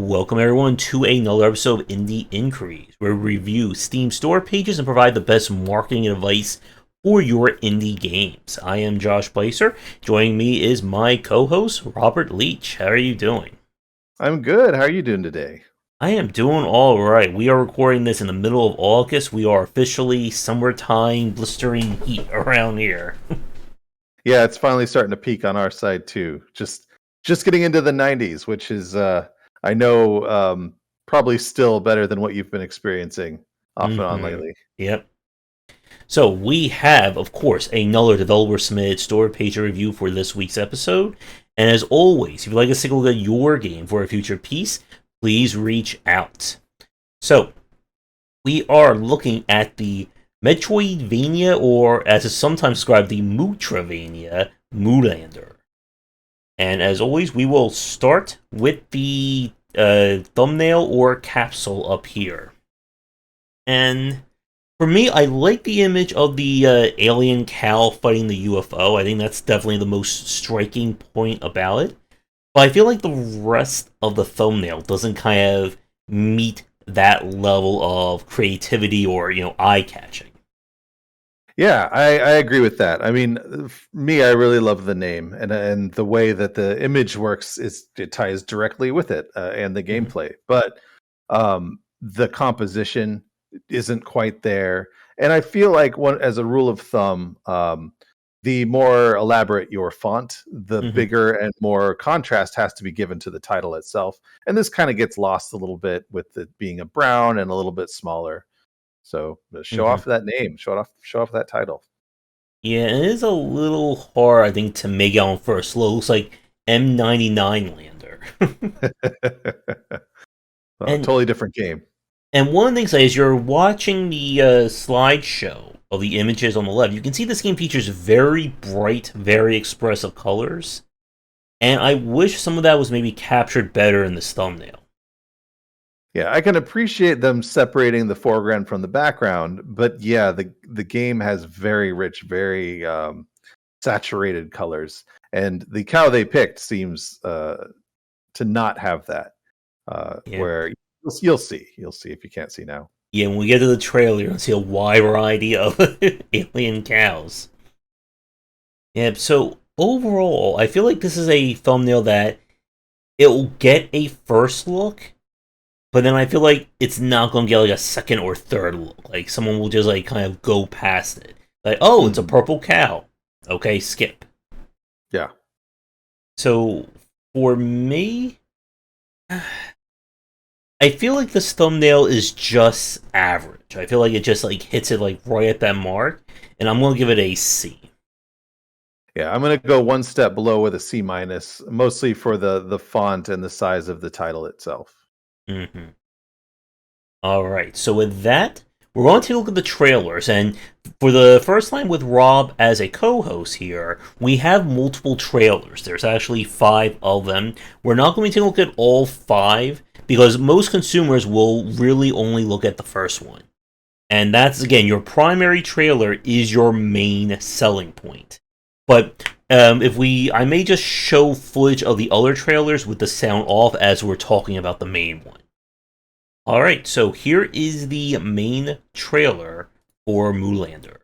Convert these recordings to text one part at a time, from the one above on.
welcome everyone to another episode of Indie Inquiries, where we review Steam store pages and provide the best marketing advice for your indie games. I am Josh Placer. Joining me is my co-host, Robert Leach. How are you doing? I'm good. How are you doing today? I am doing all right. We are recording this in the middle of August. We are officially summertime blistering heat around here. Yeah, it's finally starting to peak on our side too. Just getting into the 90s, which is I know probably still better than what you've been experiencing off and on lately. Yep. So we have, of course, another developer-submitted store page review for this week's episode. And as always, if you'd like us to take a look at your game for a future piece, please reach out. So, we are looking at the Metroidvania, or as it's sometimes described, the Mootravania Moolander. And as always, we will start with the thumbnail or capsule up here. And for me, I like the image of the alien cow fighting the UFO. I think that's definitely the most striking point about it. But I feel like the rest of the thumbnail doesn't kind of meet that level of creativity or, eye-catching. Yeah, I agree with that. I mean, me, I really love the name and the way that the image works. It ties directly with it and the gameplay, but the composition isn't quite there. And I feel like as a rule of thumb, the more elaborate your font, the bigger and more contrast has to be given to the title itself. And this kind of gets lost a little bit with it being a brown and a little bit smaller. So show off that name, show off that title. Yeah, and it is a little hard, I think, to make out on first look. It looks like M99 Lander. Well, totally different game. And one of the things is you're watching the slideshow of the images on the left. You can see this game features very bright, very expressive colors. And I wish some of that was maybe captured better in this thumbnail. Yeah, I can appreciate them separating the foreground from the background, but yeah, the game has very rich, very saturated colors, and the cow they picked seems to not have that. Where you'll see if you can't see now. Yeah, when we get to the trailer, you'll see a wide variety of alien cows. Yeah, so overall, I feel like this is a thumbnail that it will get a first look. But then I feel like it's not going to get like a second or third look. Like someone will just like kind of go past it. Like, oh, it's a purple cow. Okay, skip. Yeah. So for me, I feel like this thumbnail is just average. I feel like it just like hits it like right at that mark, and I'm going to give it a C. Yeah, I'm going to go one step below with a C-, mostly for the font and the size of the title itself. Alright, so with that, we're going to take a look at the trailers, and for the first time with Rob as a co-host here, we have multiple trailers. There's actually 5 of them. We're not going to take a look at all 5, because most consumers will really only look at the first one. And that's, again, your primary trailer is your main selling point. But I may just show footage of the other trailers with the sound off as we're talking about the main one. Alright, so here is the main trailer for Moolander.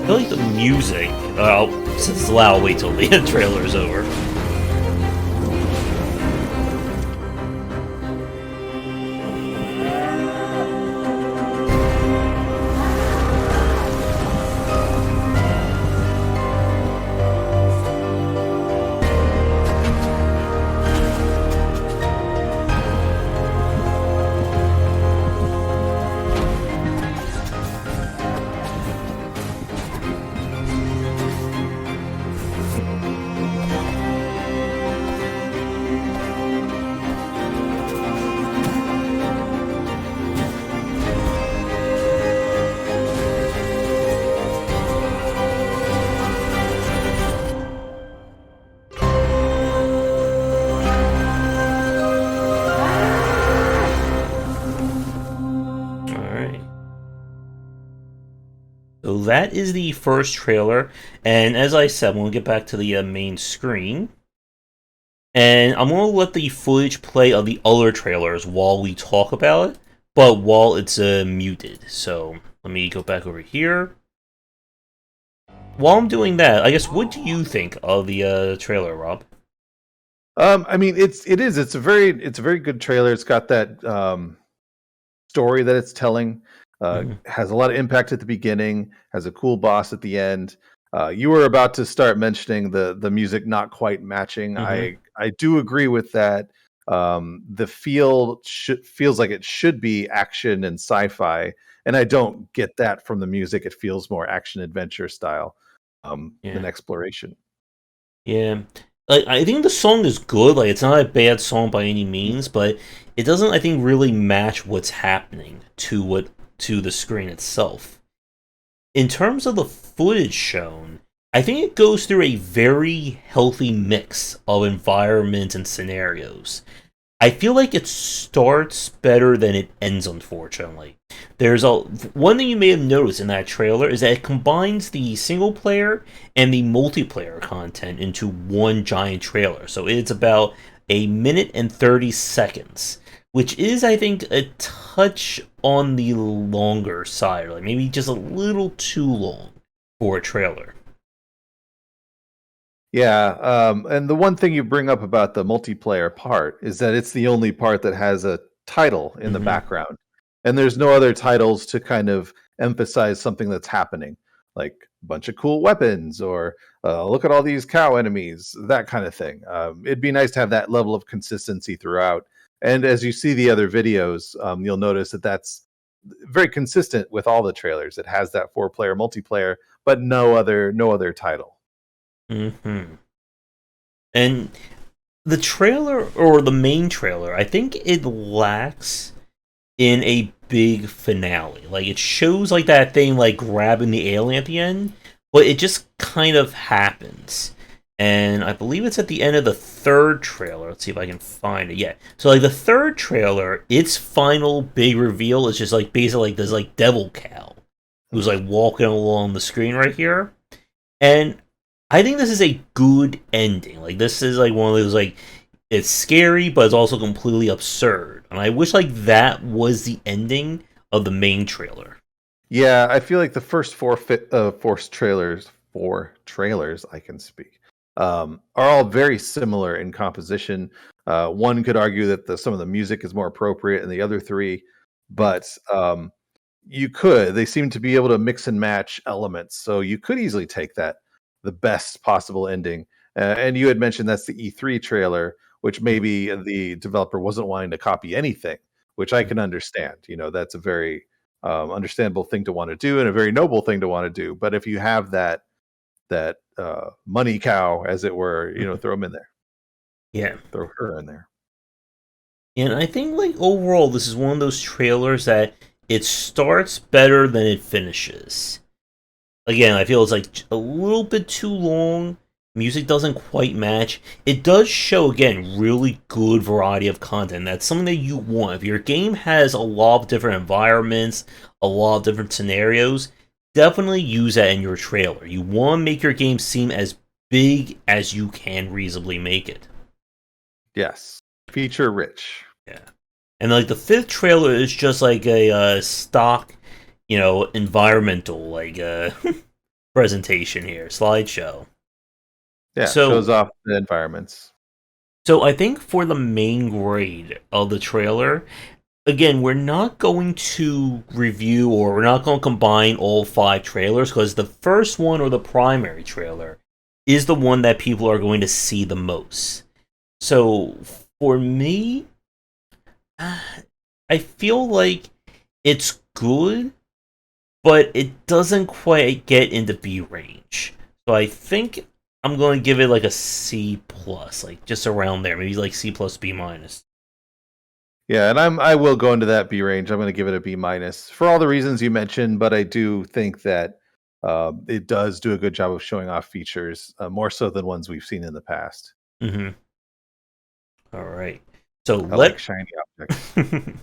I feel like the music, since it's loud, I'll wait till the trailer's over. that is the first trailer, and as I said, we'll get back to the main screen, and I'm gonna let the footage play of the other trailers while we talk about it, but while it's muted. So let me go back over here. While I'm doing that, I guess what do you think of the trailer, Rob? I mean, it's a very good trailer. It's got that story that it's telling. Mhm. Has a lot of impact at the beginning. Has a cool boss at the end. You were about to start mentioning the music not quite matching. Mhm. I do agree with that. The feels like it should be action and sci-fi, and I don't get that from the music. It feels more action adventure style than Yeah. exploration. Yeah. Like I think the song is good. Like it's not a bad song by any means, but it doesn't I think really match what's happening to the screen itself. In terms of the footage shown, I think it goes through a very healthy mix of environments and scenarios. I feel like it starts better than it ends, unfortunately. There's a one thing you may have noticed in that trailer is that it combines the single player and the multiplayer content into one giant trailer. So it's about a minute and 30 seconds, which is, I think, a touch on the longer side, like maybe just a little too long for a trailer. Yeah, and the one thing you bring up about the multiplayer part is that it's the only part that has a title in the Hmm. background, and there's no other titles to kind of emphasize something that's happening, like a bunch of cool weapons or look at all these cow enemies, that kind of thing. It'd be nice to have that level of consistency throughout. And as you see the other videos, you'll notice that that's very consistent with all the trailers. It has that four-player multiplayer, but no other title. Hmm. And the trailer or the main trailer, I think it lacks in a big finale. Like it shows like that thing like grabbing the alien at the end, but it just kind of happens. And I believe it's at the end of the third trailer. Let's see if I can find it. Yeah. So like the third trailer, its final big reveal is just like basically like this like devil cow who's like walking along the screen right here. And I think this is a good ending. Like this is like one of those like it's scary, but it's also completely absurd. And I wish like that was the ending of the main trailer. Yeah, I feel like the first four trailers, I can speak, are all very similar in composition. One could argue that some of the music is more appropriate in the other three, but they seem to be able to mix and match elements. So you could easily take the best possible ending. And you had mentioned that's the E3 trailer, which maybe the developer wasn't wanting to copy anything, which I can understand. That's a very understandable thing to want to do and a very noble thing to want to do. But if you have that money cow, as it were, throw them in there, Yeah. throw her in there. And I think like overall this is one of those trailers that it starts better than it finishes. Again, I feel it's like a little bit too long. Music doesn't quite match. It does show again really good variety of content. That's something that you want. If your game has a lot of different environments, a lot of different scenarios, definitely use that in your trailer. You want to make your game seem as big as you can reasonably make it. Yes, feature rich. Yeah. And like the fifth trailer is just like a stock, environmental like presentation here, slideshow. Yeah, So shows off the environments. So I think for the main grade of the trailer, again, we're not going to review or we're not going to combine all five trailers because the first one or the primary trailer is the one that people are going to see the most. So for me, I feel like it's good, but it doesn't quite get into B range. So I think I'm going to give it like a C plus, like just around there, maybe like C plus B minus. Yeah, and I will go into that B range. I'm going to give it a B minus for all the reasons you mentioned, but I do think that it does do a good job of showing off features more so than ones we've seen in the past. Mm-hmm. All right. So I like let shiny objects.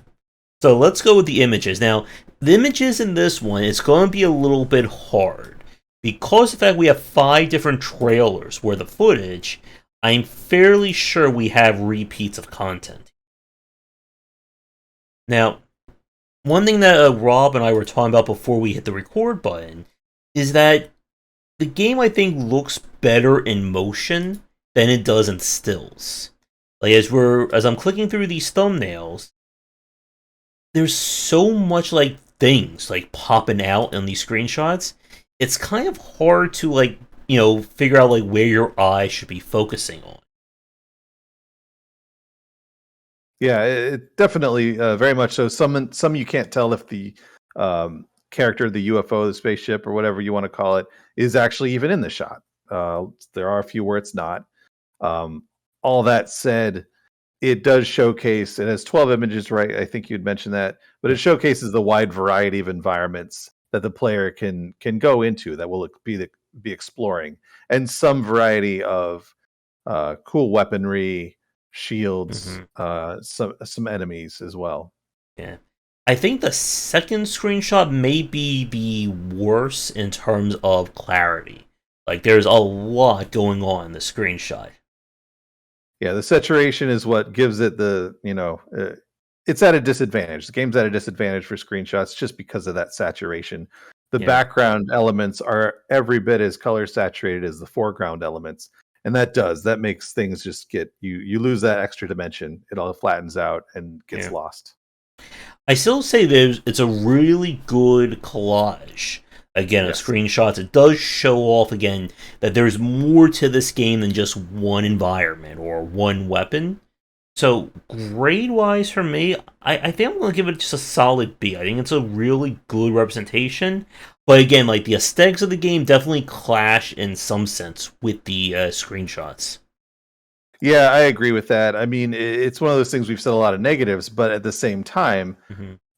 So let's go with the images. Now, the images in this one, it's going to be a little bit hard. Because of the fact we have 5 different trailers worth of footage, I'm fairly sure we have repeats of content. Now, one thing that Rob and I were talking about before we hit the record button is that the game, I think, looks better in motion than it does in stills. Like as I'm clicking through these thumbnails, there's so much like things like popping out in these screenshots. It's kind of hard to figure out like where your eye should be focusing on. Yeah, it definitely very much so. Some you can't tell if the character, the UFO, the spaceship, or whatever you want to call it, is actually even in the shot. There are a few where it's not. All that said, it does showcase. It has 12 images, right? I think you'd mentioned that, but it showcases the wide variety of environments that the player can go into that will be exploring, and some variety of cool weaponry, shields, Mm-hmm. some enemies as well. Yeah. I think the second screenshot may be the worst in terms of clarity. Like, there's a lot going on in the screenshot. Yeah, the saturation is what gives it it's at a disadvantage. The game's at a disadvantage for screenshots just because of that saturation. The Yeah. background elements are every bit as color saturated as the foreground elements. And that makes things just get you lose that extra dimension. It all flattens out and gets Yeah. lost. I still say it's a really good collage. Again, of Yes. screenshots. It does show off again that there's more to this game than just one environment or one weapon. So grade wise for me, I think I'm gonna give it just a solid B. I think it's a really good representation. But again, like the aesthetics of the game definitely clash in some sense with the screenshots. Yeah, I agree with that. I mean, it's one of those things we've said a lot of negatives, but at the same time,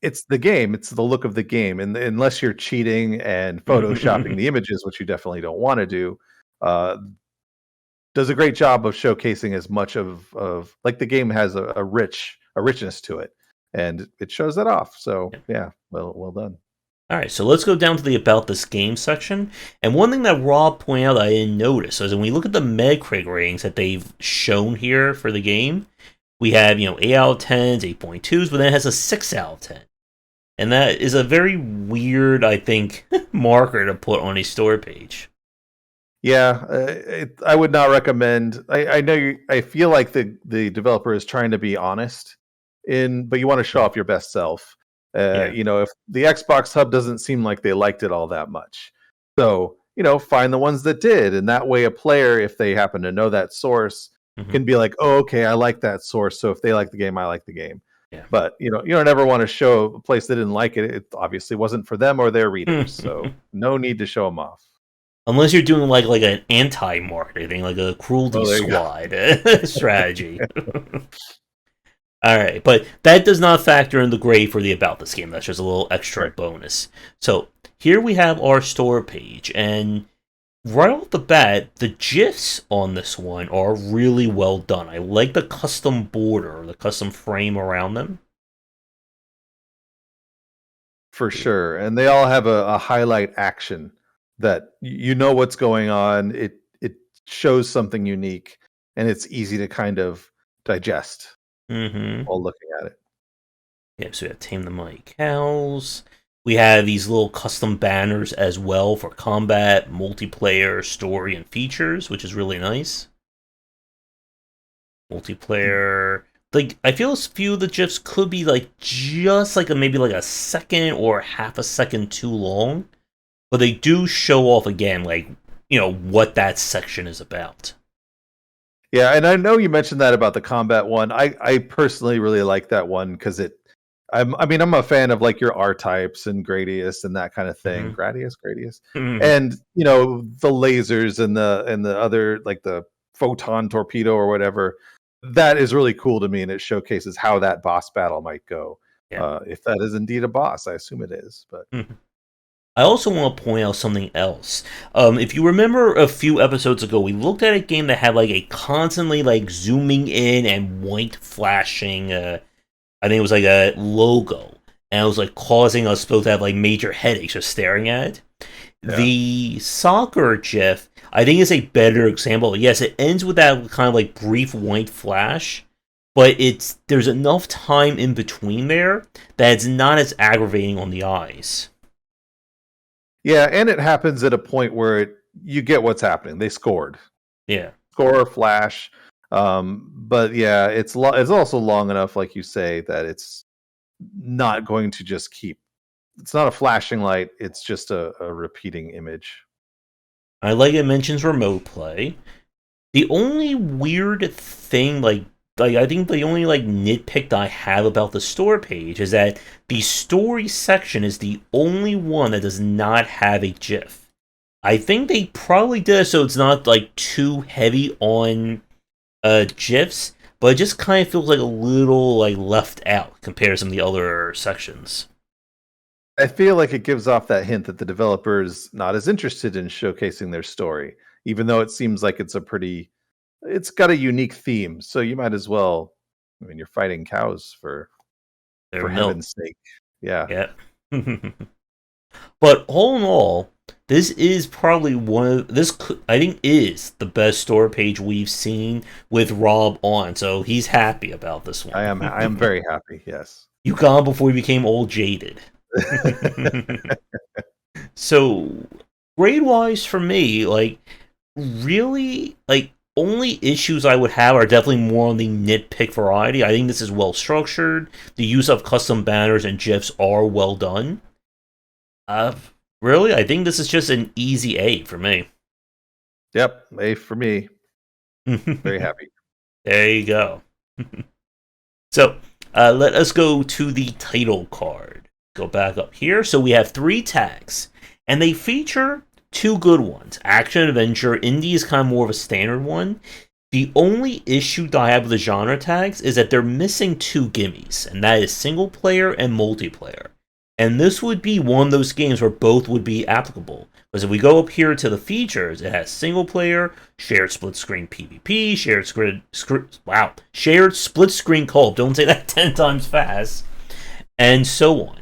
it's the game. It's the look of the game, and unless you're cheating and photoshopping the images, which you definitely don't want to do, uh, does a great job of showcasing as much of like the game has a richness to it, and it shows that off. So yeah, well done. All right, so let's go down to the about this game section. And one thing that Rob pointed out that I didn't notice is when we look at the Metacritic ratings that they've shown here for the game, we have 8 out of 10s, 8.2s, but then it has a 6 out of 10. And that is a very weird, I think, marker to put on a store page. Yeah, I would not recommend. I know I feel like the developer is trying to be honest but you want to show off your best self. Yeah. If the Xbox Hub doesn't seem like they liked it all that much, so find the ones that did, and that way a player, if they happen to know that source, Mm-hmm. can be like, oh, okay, I like that source. So if they like the game, I like the game. Yeah. But you don't ever want to show a place that didn't like it. It obviously wasn't for them or their readers, so no need to show them off. Unless you're doing like an anti-marketing thing, like a cruelty squad strategy. All right, but that does not factor in the grade for the About This game. That's just a little extra Right. bonus. So here we have our store page, and right off the bat, the GIFs on this one are really well done. I like the custom border, the custom frame around them. For sure. And they all have a highlight action that you know what's going on. It shows something unique, and it's easy to kind of digest Mm-hmm. while looking at it. Yep, so we have Tame the Mighty Cows. We have these little custom banners as well for combat, multiplayer, story, and features, which is really nice. Multiplayer. Like, I feel a few of the GIFs could be like just like maybe like a second or half a second too long, but they do show off again, like, what that section is about. Yeah, and I know you mentioned that about the combat one. I personally really like that one because I'm a fan of like your R types and Gradius and that kind of thing. Mm-hmm. Gradius. Mm-hmm. And the lasers and the other, like the photon torpedo or whatever. That is really cool to me, and it showcases how that boss battle might go. Yeah. If that is indeed a boss, I assume it is. But Mm-hmm. I also want to point out something else. If you remember a few episodes ago, we looked at a game that had like a constantly like zooming in and white flashing I think it was like a logo, and it was like causing us both to have like major headaches just staring at it. Yeah. The soccer GIF, I think, is a better example. Yes, it ends with that kind of like brief white flash, but there's enough time in between there that it's not as aggravating on the eyes. Yeah, and it happens at a point where you get what's happening. They scored. Yeah. Score, flash. But yeah, it's also long enough, like you say, that it's not going to just keep. It's not a flashing light. It's just a repeating image. I like it mentions remote play. The only weird thing, like I think the only like nitpick that I have about the store page is that the story section is the only one that does not have a GIF. I think they probably did it so it's not like too heavy on GIFs, but it just kind of feels like a little like left out compared to some of the other sections. I feel like it gives off that hint that the developer's not as interested in showcasing their story, even though it seems like it's got a unique theme. So you might as well. I mean, you're fighting cows for Never know. heaven's sake. Yeah, Yeah. But all in all, this is probably I think is the best store page we've seen with Rob on. So he's happy about this I one. am. I am very happy. Yes. You got him before he became all jaded. So grade wise for me, like really like only issues I would have are definitely more on the nitpick variety. I think this is well structured. The use of custom banners and gifs are well done. Uh, really, I think this is just an easy A for me. Yep. A for me. Very happy. There you go. So let us go to the title card. Go back up here. So we have three tags, and they feature two good ones. Action adventure. Indie is kind of more of a standard one. The only issue that I have with the genre tags is that they're missing two gimmies, and that is single player and multiplayer. And this would be one of those games where both would be applicable. Because if we go up here to the features, it has single player, shared split screen PvP, shared split screen co-op. Don't say that 10 times fast, and so on.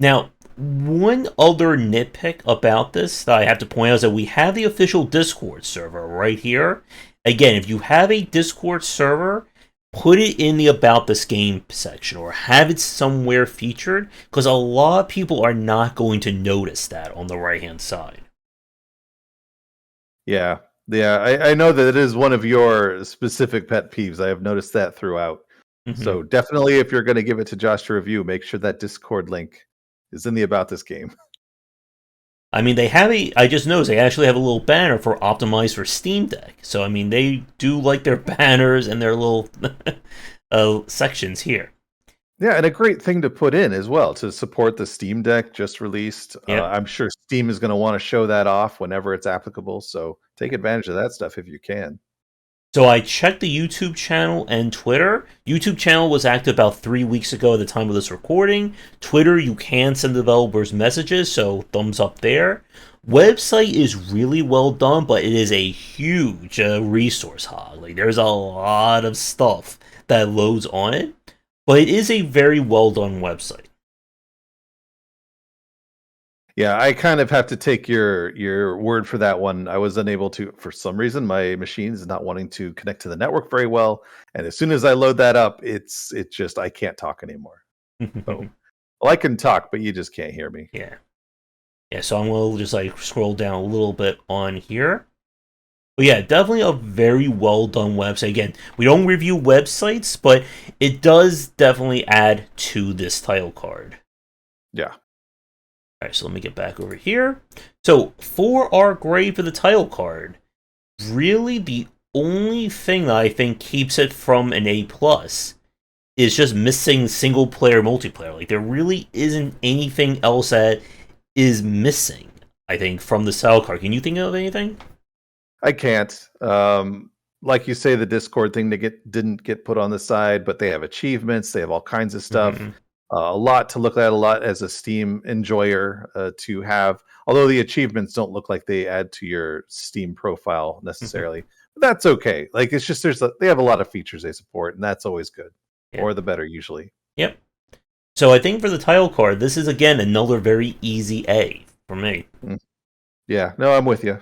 Now, one other nitpick about this that I have to point out is that we have the official Discord server right here. Again, if you have a Discord server, put it in the About This Game section or have it somewhere featured because a lot of people are not going to notice that on the right hand side. Yeah. Yeah. I know that it is one of your specific pet peeves. I have noticed that throughout. Mm-hmm. So definitely, if you're going to give it to Josh to review, make sure that Discord link is in the About This Game. I mean, I just noticed they actually have a little banner for optimized for Steam Deck. So, I mean, they do like their banners and their little sections here. Yeah, and a great thing to put in as well to support the Steam Deck just released. Yep. I'm sure Steam is going to want to show that off whenever it's applicable. So take advantage of that stuff if you can. So I checked the YouTube channel and Twitter. YouTube channel was active about 3 weeks ago at the time of this recording. Twitter, you can send developers messages, so thumbs up there. Website is really well done, but it is a huge resource hog. Like there's a lot of stuff that loads on it, but it is a very well done website. Yeah, I kind of have to take your word for that one. I was unable to, for some reason, my machine is not wanting to connect to the network very well, and as soon as I load that up, it just I can't talk anymore. So, well, I can talk, but you just can't hear me. Yeah. Yeah, so I'm going to just like scroll down a little bit on here. But yeah, definitely a very well done website. Again, we don't review websites, but it does definitely add to this title card. Yeah. All right, so let me get back over here. So for our grade for the title card, really the only thing that I think keeps it from an A plus is just missing single player multiplayer. Like there really isn't anything else that is missing. I think from the title card. Can you think of anything? I can't. Like you say, the Discord thing didn't get put on the side, but they have achievements. They have all kinds of stuff. Mm-hmm. A lot to look at, a lot as a Steam enjoyer to have. Although the achievements don't look like they add to your Steam profile necessarily, but that's okay. Like it's just they have a lot of features they support, and that's always good. Yeah. or the better usually. Yep. So I think for the title card, this is again another very easy A for me. Mm. Yeah, no, I'm with you.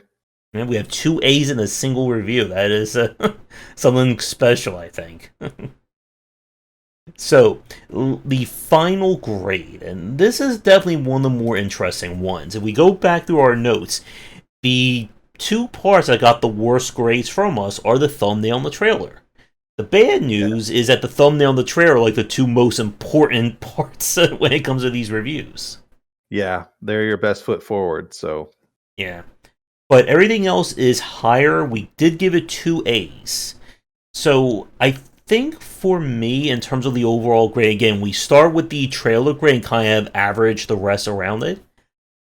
And we have 2 A's in a single review. That is something special, I think. So, the final grade, and this is definitely one of the more interesting ones. If we go back through our notes, the two parts that got the worst grades from us are the thumbnail and the trailer. The bad news is that the thumbnail and the trailer are like the two most important parts when it comes to these reviews. Yeah, they're your best foot forward. So Yeah. But everything else is higher. We did give it 2 A's. So I think for me, in terms of the overall grade, again, we start with the trailer grade and kind of average the rest around it.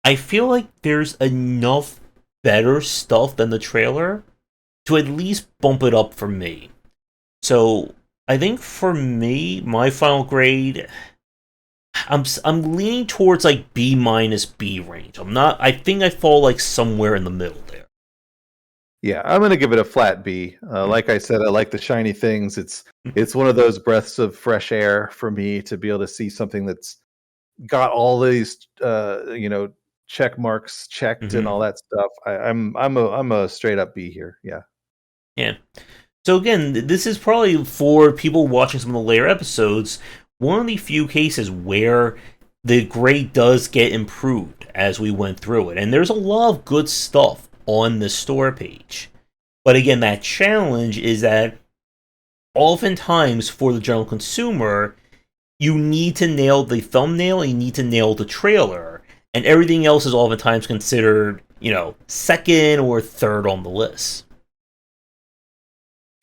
I feel like there's enough better stuff than the trailer to at least bump it up for me. So I think for me, my final grade, I'm leaning towards like B minus B range. I'm not. I think I fall like somewhere in the middle there. yeah, I'm gonna give it a flat B. Like I said, I like the shiny things. It's one of those breaths of fresh air for me to be able to see something that's got all these check marks checked and Mm-hmm. all that stuff. I'm a straight up B here. Yeah. Yeah. So again, this is probably for people watching some of the later episodes, one of the few cases where the grade does get improved as we went through it. And there's a lot of good stuff on the store page. But again, that challenge is that oftentimes for the general consumer, you need to nail the thumbnail and you need to nail the trailer. And everything else is oftentimes considered, second or third on the list.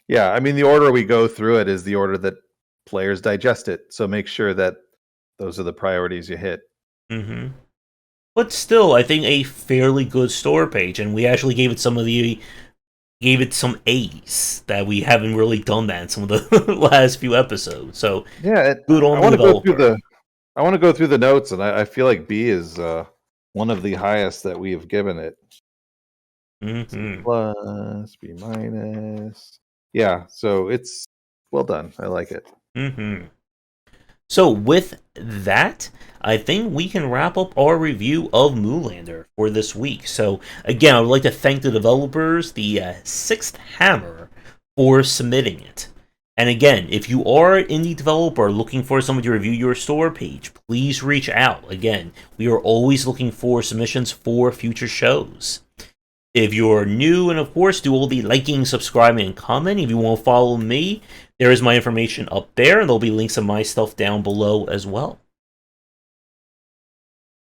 Yeah, I mean the order we go through it is the order that players digest it. So make sure that those are the priorities you hit. Mm-hmm. But still, I think a fairly good store page, and we actually gave it some A's that we haven't really done that in some of the last few episodes. So Yeah, good on I the want to go through developer. the notes, and I feel like B is one of the highest that we have given it. C Mm-hmm. plus, B minus. Yeah, so it's well done. I like it. Mm-hmm. So with that, I think we can wrap up our review of Moolander for this week. So again, I would like to thank the developers, the Sixth Hammer, for submitting it. And again, if you are an indie developer looking for someone to review your store page, please reach out. Again, we are always looking for submissions for future shows. If you're new, and of course, do all the liking, subscribing, and commenting. If you want to follow me, there is my information up there, and there'll be links to my stuff down below as well.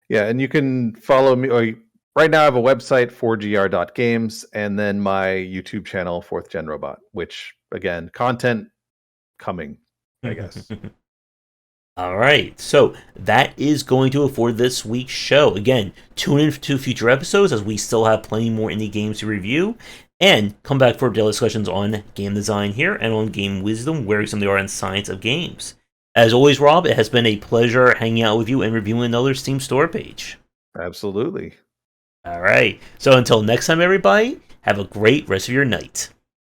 Yeah, and you can follow me. Right now, I have a website, 4gr.games, and then my YouTube channel, Fourth Gen Robot, which, again, content coming, I guess. All right, so that is going to it for this week's show. Again, tune in to future episodes as we still have plenty more indie games to review, and come back for daily discussions on game design here and on game wisdom, where some of the art and science of games. As always, Rob, it has been a pleasure hanging out with you and reviewing another Steam store page. Absolutely. All right, so until next time, everybody, have a great rest of your night.